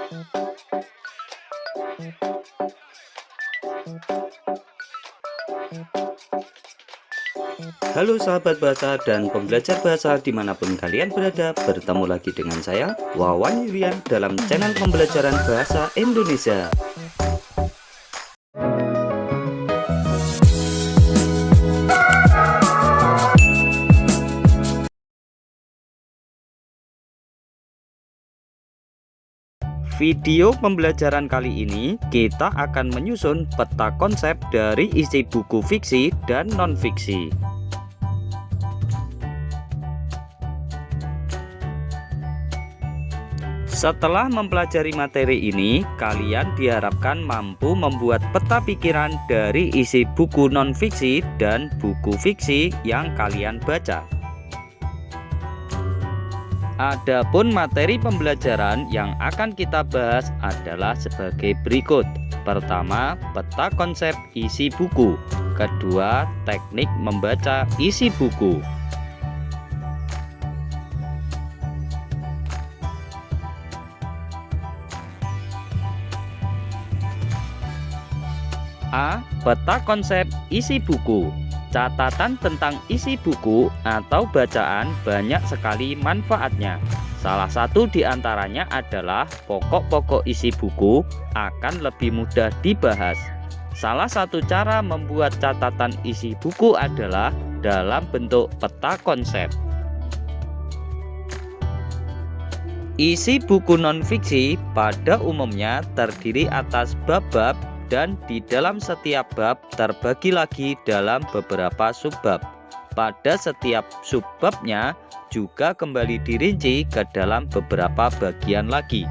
Halo sahabat bahasa dan pembelajar bahasa dimanapun kalian berada, bertemu lagi dengan saya Wawan Yurian dalam channel pembelajaran bahasa Indonesia. Video pembelajaran kali ini kita akan menyusun peta konsep dari isi buku fiksi dan non-fiksi. Setelah mempelajari materi ini, kalian diharapkan mampu membuat peta pikiran dari isi buku non-fiksi dan buku fiksi yang kalian baca. Adapun materi pembelajaran yang akan kita bahas adalah sebagai berikut. Pertama, peta konsep isi buku. Kedua, teknik membaca isi buku. A. Peta konsep isi buku. Catatan tentang isi buku atau bacaan banyak sekali manfaatnya. Salah satu di antaranya adalah pokok-pokok isi buku akan lebih mudah dibahas. Salah satu cara membuat catatan isi buku adalah dalam bentuk peta konsep. Isi buku non-fiksi pada umumnya terdiri atas bab-bab, dan di dalam setiap bab terbagi lagi dalam beberapa subbab. Pada setiap subbabnya juga kembali dirinci ke dalam beberapa bagian lagi.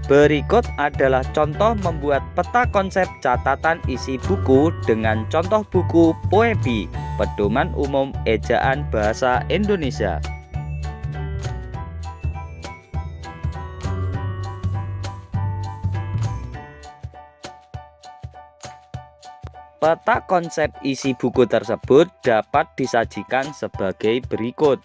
Berikut adalah contoh membuat peta konsep catatan isi buku dengan contoh buku Poebi, Pedoman Umum Ejaan Bahasa Indonesia. Peta konsep isi buku tersebut dapat disajikan sebagai berikut.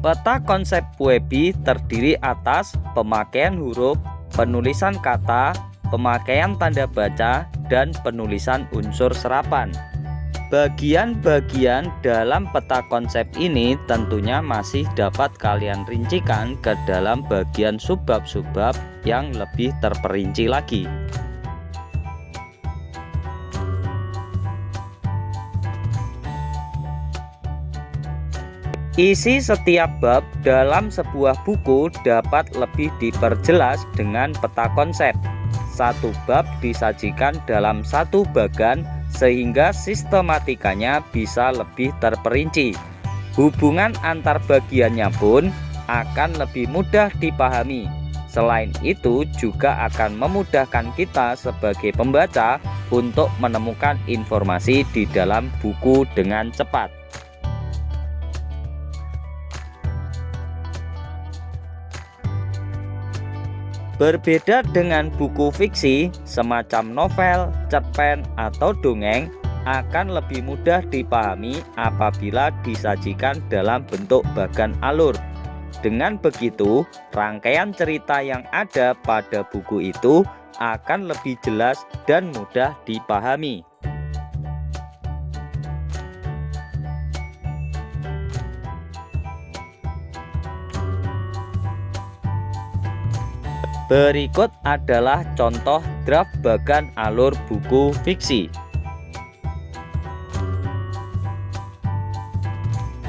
Peta konsep Poebi terdiri atas pemakaian huruf, penulisan kata, pemakaian tanda baca, dan penulisan unsur serapan. Bagian-bagian dalam peta konsep ini tentunya masih dapat kalian rincikan ke dalam bagian subbab-subbab yang lebih terperinci lagi. Isi setiap bab dalam sebuah buku dapat lebih diperjelas dengan peta konsep. Satu bab disajikan dalam satu bagan sehingga sistematikanya bisa lebih terperinci. Hubungan antar bagiannya pun akan lebih mudah dipahami. Selain itu juga akan memudahkan kita sebagai pembaca untuk menemukan informasi di dalam buku dengan cepat. Berbeda dengan buku fiksi, semacam novel, cerpen, atau dongeng akan lebih mudah dipahami apabila disajikan dalam bentuk bagan alur. Dengan begitu, rangkaian cerita yang ada pada buku itu akan lebih jelas dan mudah dipahami. Berikut adalah contoh draft bagan alur buku fiksi.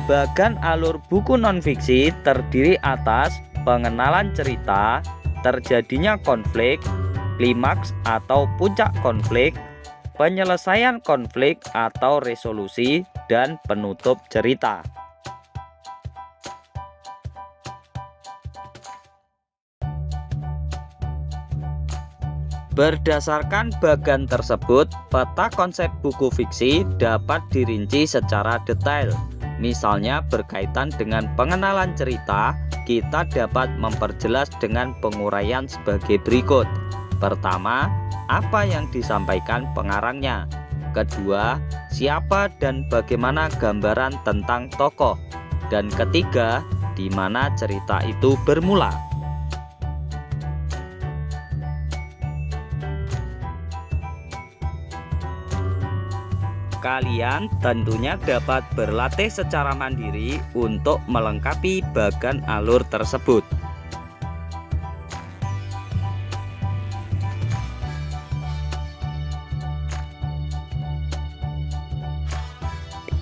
Bagan alur buku non-fiksi terdiri atas pengenalan cerita, terjadinya konflik, klimaks atau puncak konflik, penyelesaian konflik atau resolusi, dan penutup cerita. Berdasarkan bagan tersebut, peta konsep buku fiksi dapat dirinci secara detail. Misalnya berkaitan dengan pengenalan cerita, kita dapat memperjelas dengan penguraian sebagai berikut. Pertama, apa yang disampaikan pengarangnya. Kedua, siapa dan bagaimana gambaran tentang tokoh. Dan ketiga, di mana cerita itu bermula. Kalian tentunya dapat berlatih secara mandiri untuk melengkapi bagan alur tersebut.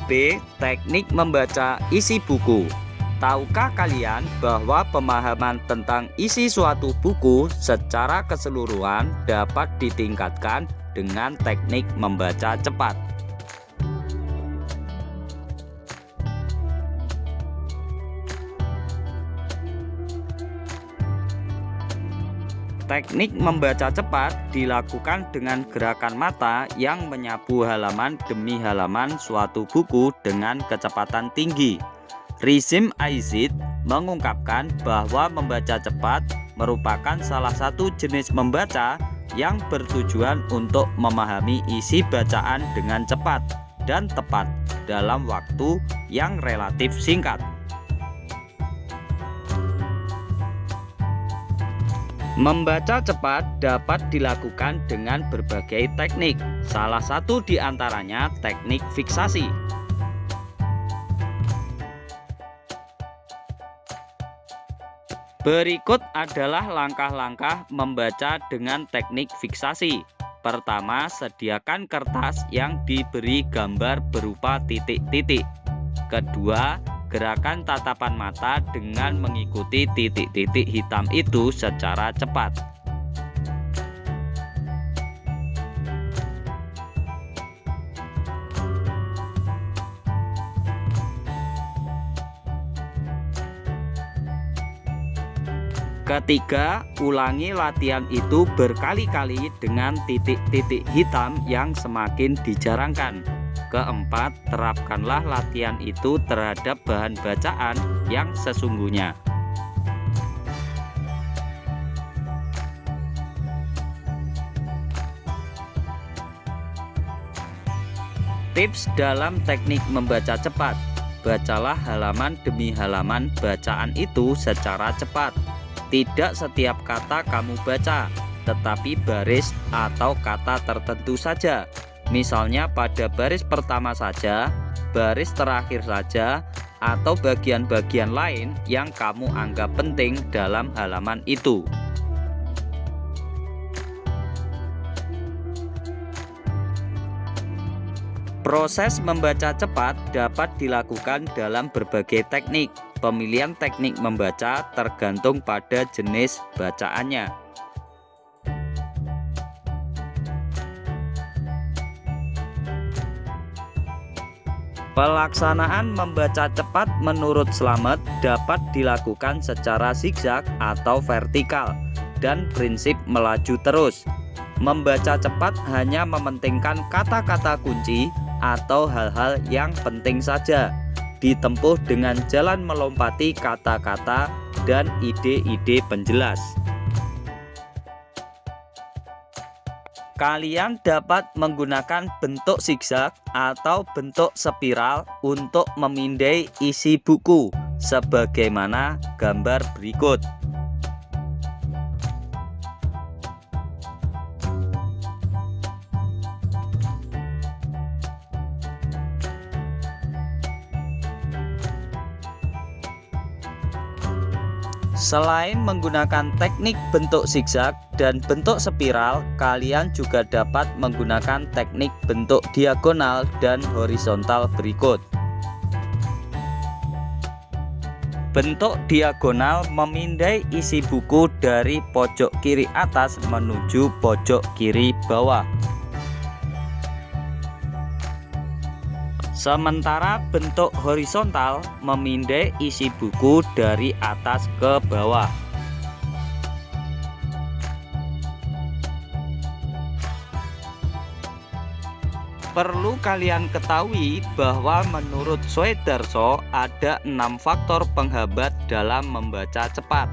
B. Teknik membaca isi buku. Tahukah kalian bahwa pemahaman tentang isi suatu buku secara keseluruhan dapat ditingkatkan dengan teknik membaca cepat? Teknik membaca cepat dilakukan dengan gerakan mata yang menyapu halaman demi halaman suatu buku dengan kecepatan tinggi. Rizim Aizid mengungkapkan bahwa membaca cepat merupakan salah satu jenis membaca yang bertujuan untuk memahami isi bacaan dengan cepat dan tepat dalam waktu yang relatif singkat. Membaca cepat dapat dilakukan dengan berbagai teknik. Salah satu di antaranya teknik fiksasi. Berikut adalah langkah-langkah membaca dengan teknik fiksasi. Pertama, sediakan kertas yang diberi gambar berupa titik-titik. Kedua, gerakan tatapan mata dengan mengikuti titik-titik hitam itu secara cepat. Ketiga, ulangi latihan itu berkali-kali dengan titik-titik hitam yang semakin dijarangkan. Keempat, terapkanlah latihan itu terhadap bahan bacaan yang sesungguhnya. Tips dalam teknik membaca cepat. Bacalah halaman demi halaman bacaan itu secara cepat. Tidak setiap kata kamu baca, tetapi baris atau kata tertentu saja. Misalnya pada baris pertama saja, baris terakhir saja, atau bagian-bagian lain yang kamu anggap penting dalam halaman itu. Proses membaca cepat dapat dilakukan dalam berbagai teknik. Pemilihan teknik membaca tergantung pada jenis bacaannya. Pelaksanaan membaca cepat menurut Slamet dapat dilakukan secara zigzag atau vertikal dan prinsip melaju terus. Membaca cepat hanya mementingkan kata-kata kunci atau hal-hal yang penting saja. Ditempuh dengan jalan melompati kata-kata dan ide-ide penjelas. Kalian dapat menggunakan bentuk zigzag atau bentuk spiral untuk memindai isi buku, sebagaimana gambar berikut. Selain menggunakan teknik bentuk zigzag dan bentuk spiral, kalian juga dapat menggunakan teknik bentuk diagonal dan horizontal berikut. Bentuk diagonal memindai isi buku dari pojok kiri atas menuju pojok kiri bawah. Sementara bentuk horizontal memindai isi buku dari atas ke bawah. Perlu kalian ketahui bahwa menurut Soedarso ada 6 faktor penghambat dalam membaca cepat.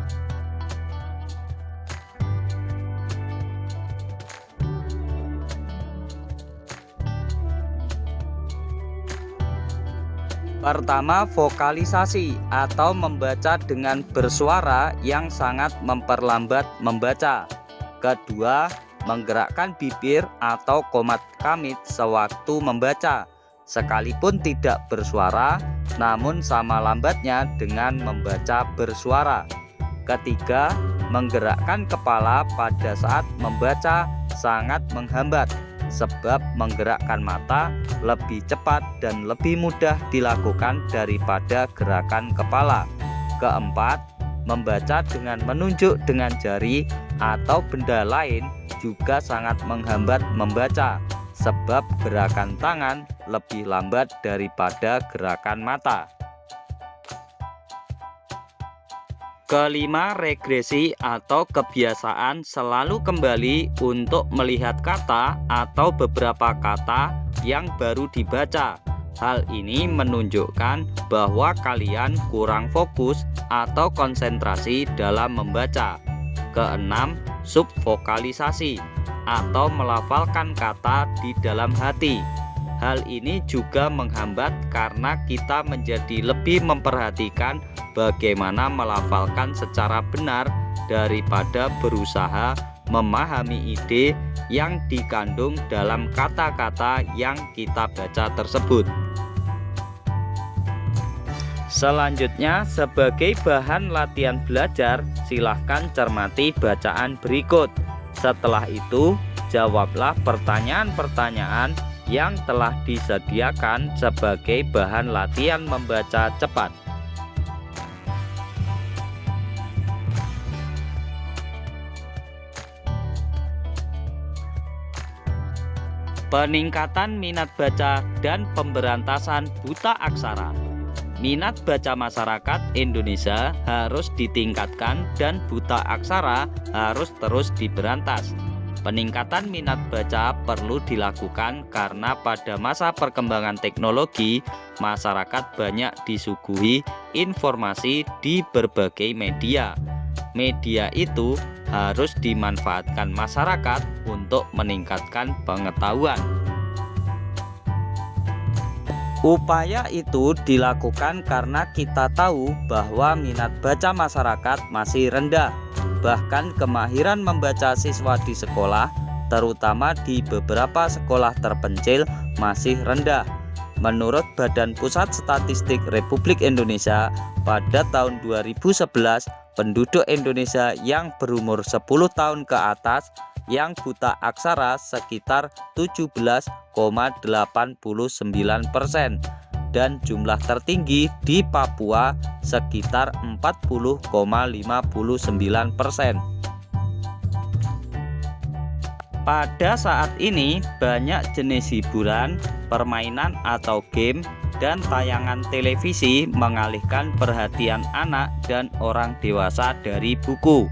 Pertama, vokalisasi atau membaca dengan bersuara yang sangat memperlambat membaca. Kedua, menggerakkan bibir atau komat kamit sewaktu membaca, sekalipun tidak bersuara, namun sama lambatnya dengan membaca bersuara. Ketiga, menggerakkan kepala pada saat membaca sangat menghambat, sebab menggerakkan mata lebih cepat dan lebih mudah dilakukan daripada gerakan kepala. Keempat, membaca dengan menunjuk dengan jari atau benda lain juga sangat menghambat membaca, sebab gerakan tangan lebih lambat daripada gerakan mata. Kelima, regresi atau kebiasaan selalu kembali untuk melihat kata atau beberapa kata yang baru dibaca. Hal ini menunjukkan bahwa kalian kurang fokus atau konsentrasi dalam membaca. Keenam, subvokalisasi atau melafalkan kata di dalam hati. Hal ini juga menghambat karena kita menjadi lebih memperhatikan bagaimana melafalkan secara benar daripada berusaha memahami ide yang dikandung dalam kata-kata yang kita baca tersebut. Selanjutnya, sebagai bahan latihan belajar, silahkan cermati bacaan berikut. Setelah itu, jawablah pertanyaan-pertanyaan yang telah disediakan sebagai bahan latihan membaca cepat. Peningkatan minat baca dan pemberantasan buta aksara. Minat baca masyarakat Indonesia harus ditingkatkan dan buta aksara harus terus diberantas. Peningkatan minat baca perlu dilakukan karena pada masa perkembangan teknologi, masyarakat banyak disuguhi informasi di berbagai media. Media itu harus dimanfaatkan masyarakat untuk meningkatkan pengetahuan. Upaya itu dilakukan karena kita tahu bahwa minat baca masyarakat masih rendah. Bahkan kemahiran membaca siswa di sekolah, terutama di beberapa sekolah terpencil, masih rendah. Menurut Badan Pusat Statistik Republik Indonesia, pada tahun 2011, penduduk Indonesia yang berumur 10 tahun ke atas yang buta aksara sekitar 17,89%. Dan jumlah tertinggi di Papua sekitar 40,59%. Pada saat ini banyak jenis hiburan, permainan atau game, dan tayangan televisi mengalihkan perhatian anak dan orang dewasa dari buku.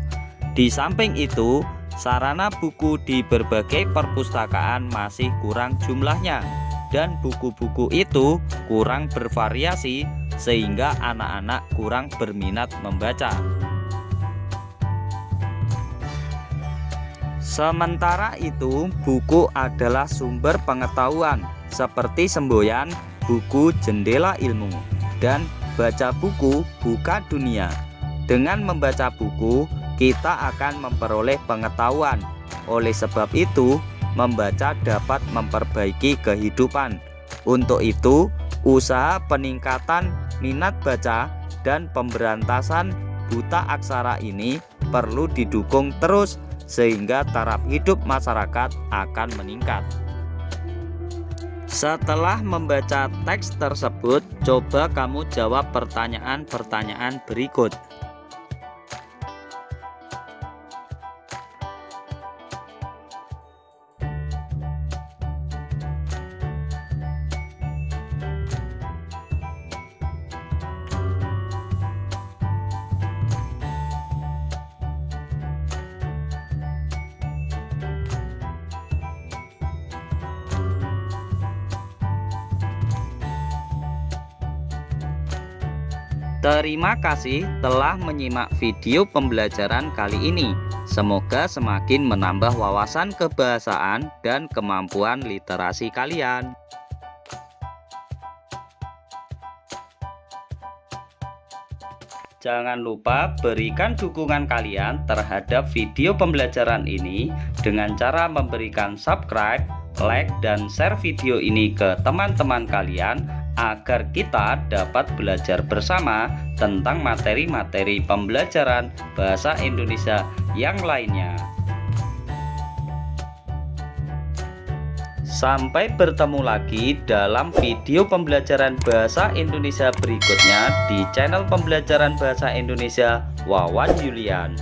Di samping itu, sarana buku di berbagai perpustakaan masih kurang jumlahnya, dan buku-buku itu kurang bervariasi sehingga anak-anak kurang berminat membaca. Sementara itu, buku adalah sumber pengetahuan seperti semboyan, buku jendela ilmu, dan baca buku buka dunia. Dengan membaca buku, kita akan memperoleh pengetahuan. Oleh sebab itu, membaca dapat memperbaiki kehidupan. Untuk itu, usaha peningkatan minat baca dan pemberantasan buta aksara ini perlu didukung terus sehingga taraf hidup masyarakat akan meningkat. Setelah membaca teks tersebut, coba kamu jawab pertanyaan-pertanyaan berikut. Terima kasih telah menyimak video pembelajaran kali ini. Semoga semakin menambah wawasan kebahasaan dan kemampuan literasi kalian. Jangan lupa berikan dukungan kalian terhadap video pembelajaran ini dengan cara memberikan subscribe, like, dan share video ini ke teman-teman kalian agar kita dapat belajar bersama tentang materi-materi pembelajaran bahasa Indonesia yang lainnya. Sampai bertemu lagi dalam video pembelajaran bahasa Indonesia berikutnya di channel pembelajaran bahasa Indonesia Wawan Yulian.